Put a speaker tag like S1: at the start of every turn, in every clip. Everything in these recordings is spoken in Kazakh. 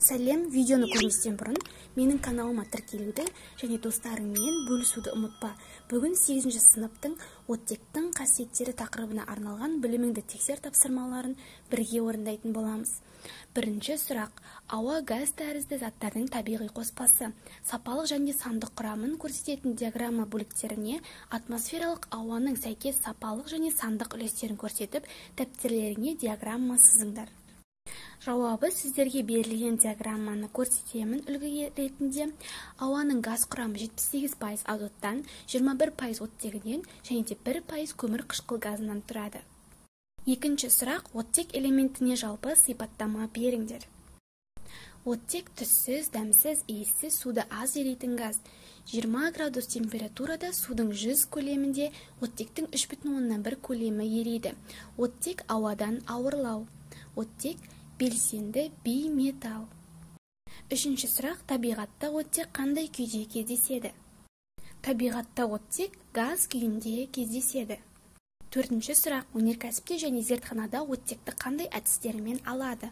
S1: Сәлем, видеоны көрместен бұрын менің каналыма тіркелуді және достарыңмен бөлісуді ұмытпа. Бүгін 8 сыныптың оттектің қасиеттері тақырыбына арналған біліміңді тексер тапсырмаларын бірге орындайтын боламыз. Бірінші сұрақ: ауа газ тәрізді заттардың табиғи қоспасы. Сапалық және сандық құрамын көрсететін диаграмма бөліктеріне атмосфералық ауаның сәйкес сапалық және сандық үлестерін көрсетіп, дәптерлеріңе диаграмма сызыңдар. Жауабы сіздерге берілген диаграмманы көрсетемін үлгі ретінде. Ауаның газ құрамы 78% азоттан, 21% оттегінен және 1% көмір қышқыл газынан тұрады. Екінші сұрақ: оттек элементіне жалпы сипаттама беріңдер. Оттек түссіз, дәмсіз, иіссіз суды аз еритін газ. 20 градус температурада судың 100 көлемінде оттектің 3,1 көлемі ериді. Оттек ауадан ауырлау. Оттек белсенді бейметалл. Үшінші сұрақ: табиғатта оттек қандай күйде кездеседі? Табиғатта оттек газ күйінде кездеседі. Төртінші сұрақ: өнеркәсіпте және зертханада оттекті қандай әдістермен алады?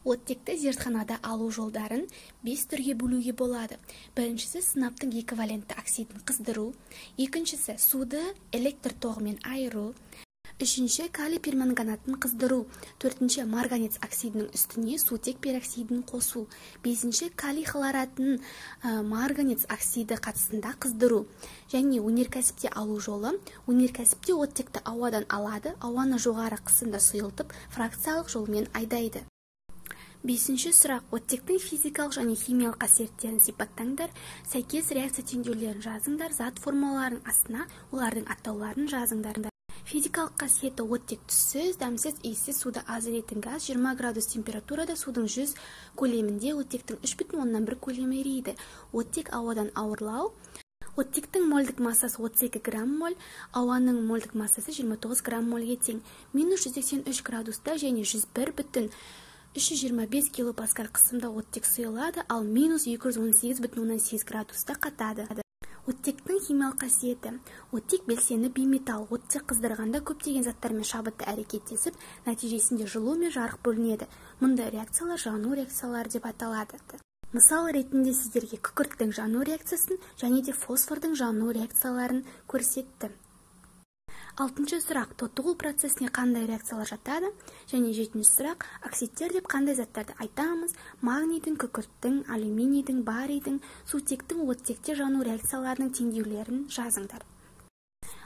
S1: Оттекті зертханада алу жолдарын 5 түрге бөлуге болады. Біріншісі сынаптың эквивалентті оксидін қыздыру, екіншісі суды электр тоғымен айыру, үшінші калий перманганатын қыздыру, төртінші марганец оксидінің үстіне сутек пероксидін қосу, бесінші калий хлоратының марганец оксиді қатысында қыздыру. Және өнеркәсіпте алу жолы: өнеркәсіпте оттекті ауадан алады, ауаны жоғары қысымда сұйылтып, фракциялық жолмен айдайды. Бесінші сұрақ: оттектің физикалық және химиялық қасиеттерін сипаттаңдар. Сәйкес реакция теңдеулерін жазыңдар, зат формулаларының астына олардың атауларын жазыңдар. Физикалық қасиеті: оттек түссіз, дәмсіз, иіссіз суды аз еритін газ. 20 градус температурада судың 100 көлемінде оттектің 3,1 көлемі ериді. Оттек ауадан ауырлау. Оттектің мольдік массасы 32 грамм моль, ауаның мольдік массасы 29 грамм мольге тең. Минус 183 градуста және 101,325 килопаскаль қысымда оттек сұйылады, ал минус 218,8 градуста қатады. Оттектің химиялық қасиеті: оттек белсенді бейметалл. Оттек қыздырғанда көптеген заттармен шабытты әрекеттесіп, нәтижесінде жылу мен жарық бөлінеді. Мұндай реакциялар жану реакциялары деп аталады. Мысал ретінде сіздерге күкірттің жану реакциясын және де фосфордың жану реакцияларын көрсетті. Алтыншы сұрақ: тотығу процесіне қандай реакциялар жатады? Және жетінші сұрақ: оксидтер деп қандай заттарды айтамыз? Магнийдің, күкірттің, алюминийдің, барийдің, сутектің оттекте жану реакцияларының теңдеулерін жазыңдар.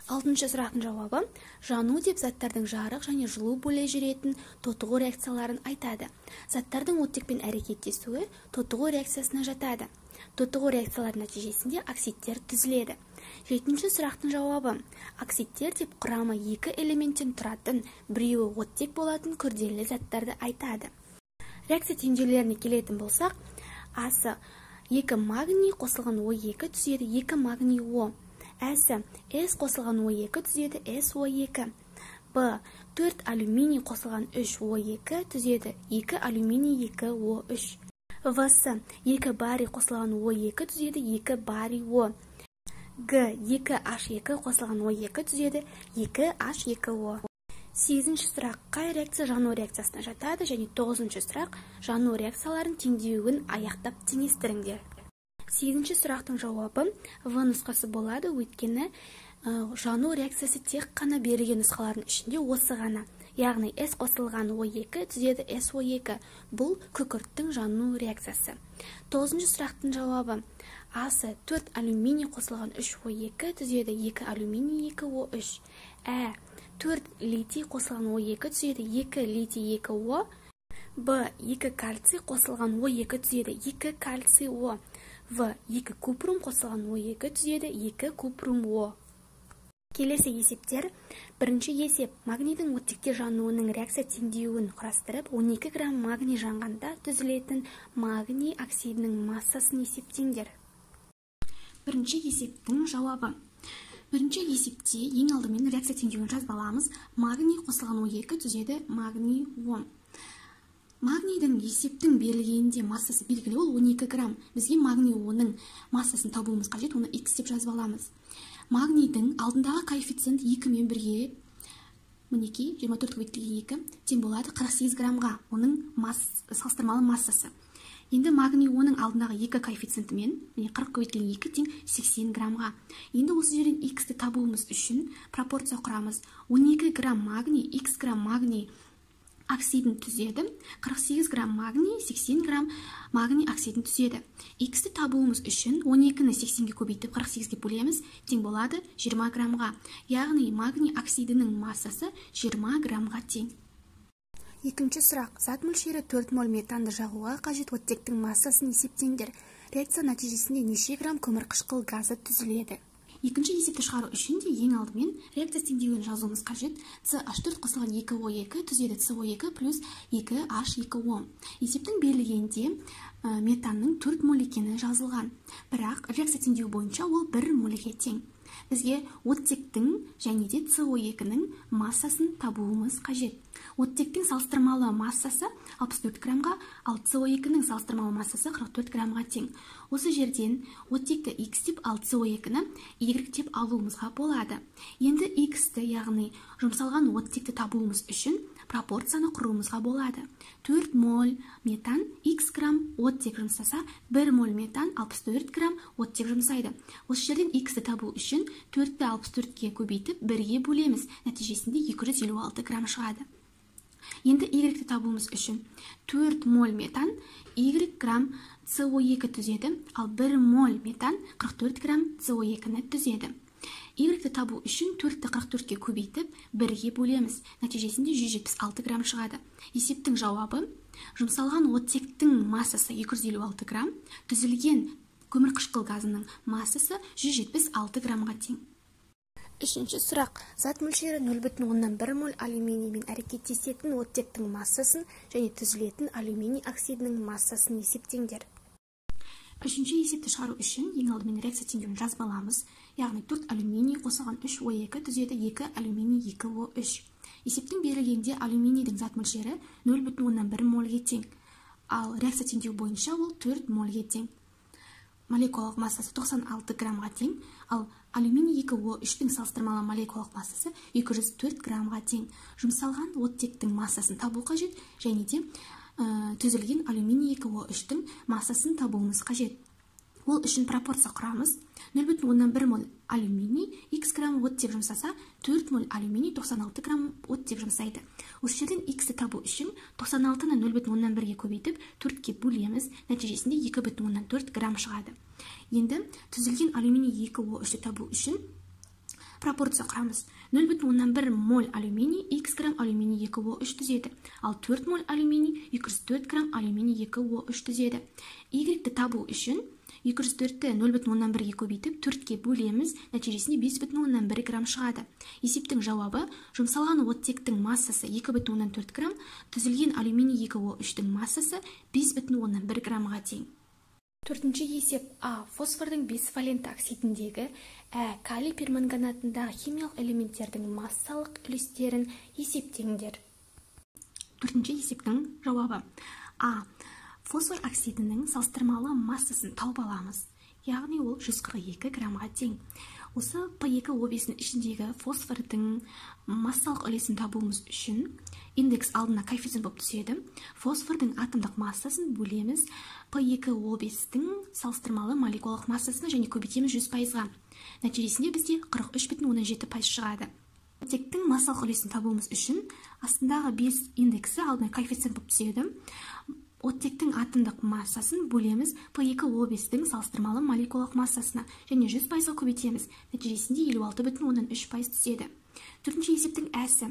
S1: Алтыншы сұрақтың жауабы: жану деп заттардың жарық және жылу бөле жүретін тотығу реакцияларын айтады. Заттардың оттекпен әрекеттесуі тотығу реакциясына жатады. Тотығу реакциялар нәтижесінде оксидтер түзіледі. Жетінші сұрақтың жауабы: оксидтер деп құрамы 2 элементтен тұратын, біреуі оттек болатын күрделі заттарды айтады. Реакция теңдеулеріне келетін болсақ, Асы 2 магний қосылған O2 түзеді 2 магний О. Әсі С қосылған O2 түзеді SO2. Б 4 алюминий қосылған 3 O2 түзеді 2 алюминий 2 O3. В-сы 2 барий қосылған O2 түзеді 2 барий О. Г 2H2 қосылған O2 түзеді 2H2O. 8-ші сұрақ: қай реакция жану реакциясына жатады? Және 9-ші сұрақ: жану реакцияларын теңдеуін аяқтап теңестіріңдер. 8-ші сұрақтың жауабы В нұсқасы болады, өйткені жану реакциясы тек қана берілген нұсқалардың ішінде осы ғана. Яғни S қосылған O2 түзеді SO2. Бұл күкірттің жану реакциясы. 9-ші сұрақтың жауабы: Асы 4 алюминий қосылған 3 O2 түзеді 2 алюминий 2 O3. 4 литий қосылған O2 түзеді 2 литий 2 О. Б 2 кальций қосылған O2 түзеді 2 кальций О. В 2 купрум қосылған O2 түзеді 2 купрум О. Келесі есептер. Бірінші есеп: магнийдің оттекте жануының реакция теңдеуін құрастырып, 12 грамм магний жанғанда түзілетін магний оксидінің массасын есептеңдер. Бірінші есептің жауабы: бірінші есепте ең алдымен реакция теңдеуін жазып аламыз. Магний қосылған O2 түзеді магний О. Магнийдің есептің берілгенде массасы белгілі, ол 12 грамм. Бізге магний Оның массасын табуымыз қажет, оны X деп жазып аламыз. Магнийдің алдындағы коэффициент 2 мен 1-ге мінекей 24 көбейтілген 2 тең болады 48 граммға, оның салыстырмалы массасы. Енді магний оның алдындағы екі коэффициентімен, 40 көбейтілген 2 тең 80 граммға. Енді осы жерден x-ті табуымыз үшін пропорция құрамыз. 12 грамм магний, x грамм магний оксидін түзеді. 48 грамм магний, 80 грамм магний оксидін түзеді. X-ті табуымыз үшін 12-ні 80-ге көбейтіп 48-ге бөлеміз, тең болады 20 граммға. Яғни магний оксидінің массасы 20 граммға тең. Екінші сұрақ. Зат мөлшері 4 моль метанды жағуға қажет оттектің массасын есептеңдер. Реакция нәтижесінде неше грамм көмірқышқыл газы түзіледі? Екінші есепті шығару үшін де ең алдымен реакция теңдеуін жазуымыз қажет. CH4 қосылған 2O2 түзеді CO2 плюс 2H2O. Есептің берілгенде метанның 4 моль екені жазылған. Бірақ реакция теңдеуі бойынша ол 1 мольге тең. Бізге оттектің және де CO2-нің массасын табуымыз қажет. Оттектің салыстырмалы массасы 64 граммға, ал CO2-нің салыстырмалы массасы 44 граммға тең. Осы жерден оттекті X деп, ал CO2-ні Y деп алуымызға болады. Енді X-ті, яғни жұмсалған оттекті табуымыз үшін пропорцияны құруымызға болады. 4 моль метан X грамм оттек жұмсаса, 1 моль метан 64 грамм оттек жұмсайды. Осы жерден X-ті табу үшін 4-ті 64-ге көбейтіп 1-ге бөлеміз. Нәтижесінде 256 грамм шығады. Енді Y-ті табуымыз үшін 4 моль метан Y грамм CO2 түзеді, ал 1 моль метан 44 грамм CO2-ні түзеді. Y-ті табу үшін 4-ті 44-ге көбейтіп 1-ге бөлеміз. Нәтижесінде 176 грамм шығады. Есептің жауабы: жұмсалған оттектің массасы 256 грамм, түзілген көмірқышқыл газының массасы 176 граммға тең. Үшінші сұрақ. Зат мөлшері 0,1 моль алюминиймен әрекеттесетін оттектің массасын және түзілетін алюминий оксидінің массасын есептеңдер. Үшінші есепті шығару үшін ең алдымен реакция теңдеуін жазып аламыз. Яғни 4 алюминий қосылған 3 O2 түзеді 2 алюминий 2 O3. Есептің берілгенде алюминийдің зат мөлшері 0,1 мольге тең, ал реакция теңдеу бойынша ол 4 мольге тең. Молекулалық массасы 96 граммға тең, ал алюминий 2O3-тің салыстырмалы молекулалық массасы 204 граммға тең. Жұмсалған оттектің массасын табу қажет, және де түзілген алюминий 2O3-тің массасын табуымыз қажет. Ол үшін пропорция құрамыз. 0,1 моль алюминий X грамм оттек жұмсаса, 4 моль алюминий 96 грамм оттек жұмсайды. Осы жерден X-ті табу үшін 96-ны 0,1-ге көбейтіп 4-ге бөлеміз. Нәтижесінде 2,4 грамм шығады. Енді түзілген алюминий 2O3-ті табу үшін пропорция құрамыз. 0,1 моль алюминий X грамм алюминий 2O3 түзеді, ал 4 моль алюминий 204 грамм алюминий 2O3 түзеді. Y-ті табу үшін 204-ті 0,1-ге көбейтіп 4-ге бөлеміз. Нәтижесінде 5,1 грамм шығады. Есептің жауабы: жұмсалған оттектің массасы 2,4 грамм, түзілген алюминий 2O3-тің массасы 5,1 граммға тең. Төртінші есеп. А. Фосфордың 5 валенті оксидіндегі калий перманганатындағы химиялық элементтердің массалық үлестерін есептеңдер. Төртінші есептің жауабы: А. Фосфор оксидінің салыстырмалы массасын тауып аламыз. Яғни ол 142 граммға тең. Осы P2O5-нің ішіндегі фосфордың массалық үлесін табуымыз үшін индекс алдына коэффициент болып түседі. Фосфордың атомдық массасын бөлеміз P2O5-тің салыстырмалы молекулалық массасына және көбейтеміз 100%-ға. Нәтижесінде бізде 43,17% шығады. Оттектің массалық үлесін табуымыз үшін астындағы 5 индексі алдына коэффициент болып түседі. Оттектің атомдық массасын бөлеміз P2O5-тің салыстырмалы молекулалық массасына және 100%-ға көбейтеміз. Нәтижесінде 56,13% түседі. Төртінші есептің әсі.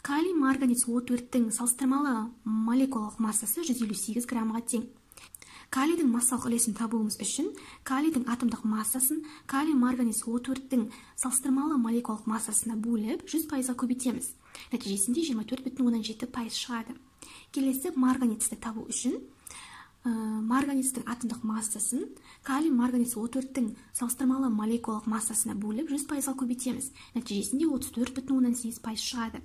S1: Калий марганец O4-тің салыстырмалы молекулалық массасы 158 граммға тең. Калийдің массалық үлесін табуымыз үшін калийдің атомдық массасын калий марганец O4-тің салыстырмалы молекулалық массасына бөліп 100%-ға көбейтеміз. Нәтижесінде 24,17% шығады. Келесі марганецті табу үшін марганецтің атомдық массасын калий марганец O4-тің салыстырмалы молекулалық массасына бөліп 100%-ға көбейтеміз. Нәтижесінде 34,8% шығады.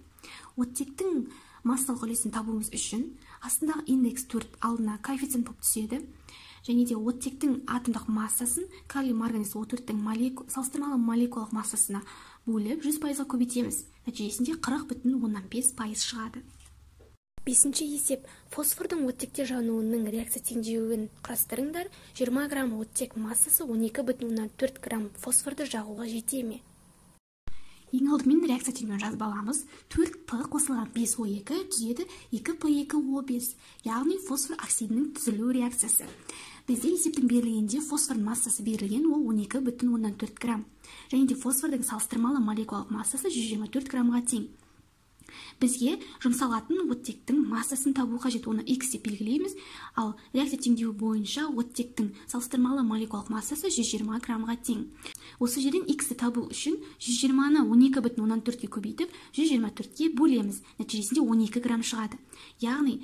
S1: Оттектің массалық үлесін табуымыз үшін астындағы индекс 4 алдына коэффициент болып түседі. Және де оттектің атомдық массасын калий марганец O4-тің салыстырмалы молекулалық массасына бөліп 100%-ға көбейтеміз. Нәтижесінде 40,15% шығады. Бесінші есеп. Фосфордың оттекте жануының реакция теңдеуін құрастырыңдар. 20 грамм оттек массасы 12,4 грамм фосфорды жағуға жете ме?
S2: Ең алдымен реакция теңдеуін жазып аламыз. 4П қосылған 5O2 түзеді 2P2O5, яғни фосфор оксидінің түзілу реакциясы. Бізде есептің берілгенде фосфор массасы берілген, ол 12,4 грамм. Және де фосфордың салыстырмалы молекулалық массасы 124 граммға тең. Бізге жұмсалатын оттектің массасын табу қажет, оны X деп белгілейміз, ал реакция теңдеуі бойынша оттектің салыстырмалы молекулалық массасы 120 граммға тең. Осы жерден X-ті табу үшін 120-ны 12,4-ке көбейтіп, 124-ке бөлеміз. Нәтижесінде 12 грамм шығады. Яғни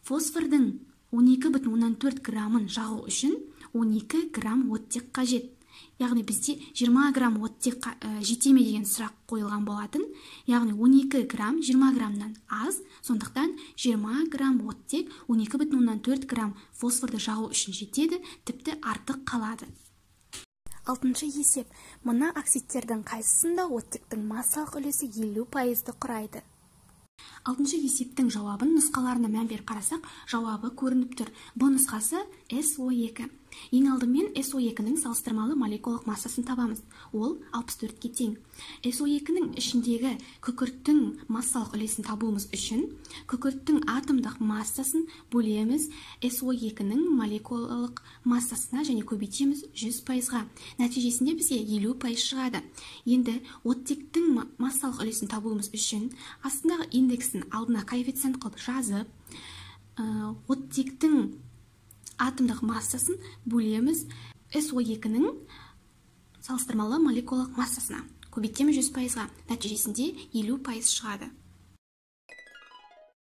S2: фосфордың 12,4 граммын жағу үшін 12 грамм оттек қажет. Яғни бізде 20 грамм оттек жетеме деген сұрақ қойылған болатын. Яғни 12 грамм 20 граммнан аз, сондықтан 20 грамм оттек 12,4 грамм фосфорды жағу үшін жетеді, тіпті артық қалады.
S1: Алтыншы есеп. Мына оксидтердің қайсысында оттектің массалық үлесі 50% құрайды?
S2: Алтыншы есептің жауабын нұсқаларына мән беріп қарасақ, жауабы көрініп тұр. Бұл нұсқасы SO2. Ең алдымен SO2-ның салыстырмалы молекулалық массасын табамыз. Ол 64-ке тең. SO2-ның ішіндегі күкірттің массалық үлесін табуымыз үшін күкірттің атомдық массасын бөлеміз SO2-ның молекулалық массасына және көбейтеміз 100%-ға. Нәтижесінде бізге 50% шығады. Енді оттектің массалық үлесін табуымыз үшін астындағы индексін алдына коэффициент қылып жазып, оттектің атомдық массасын бөлеміз SO2-ның салыстырмалы молекулалық массасына. Көбейтеміз 100%-ға. Нәтижесінде 50% шығады.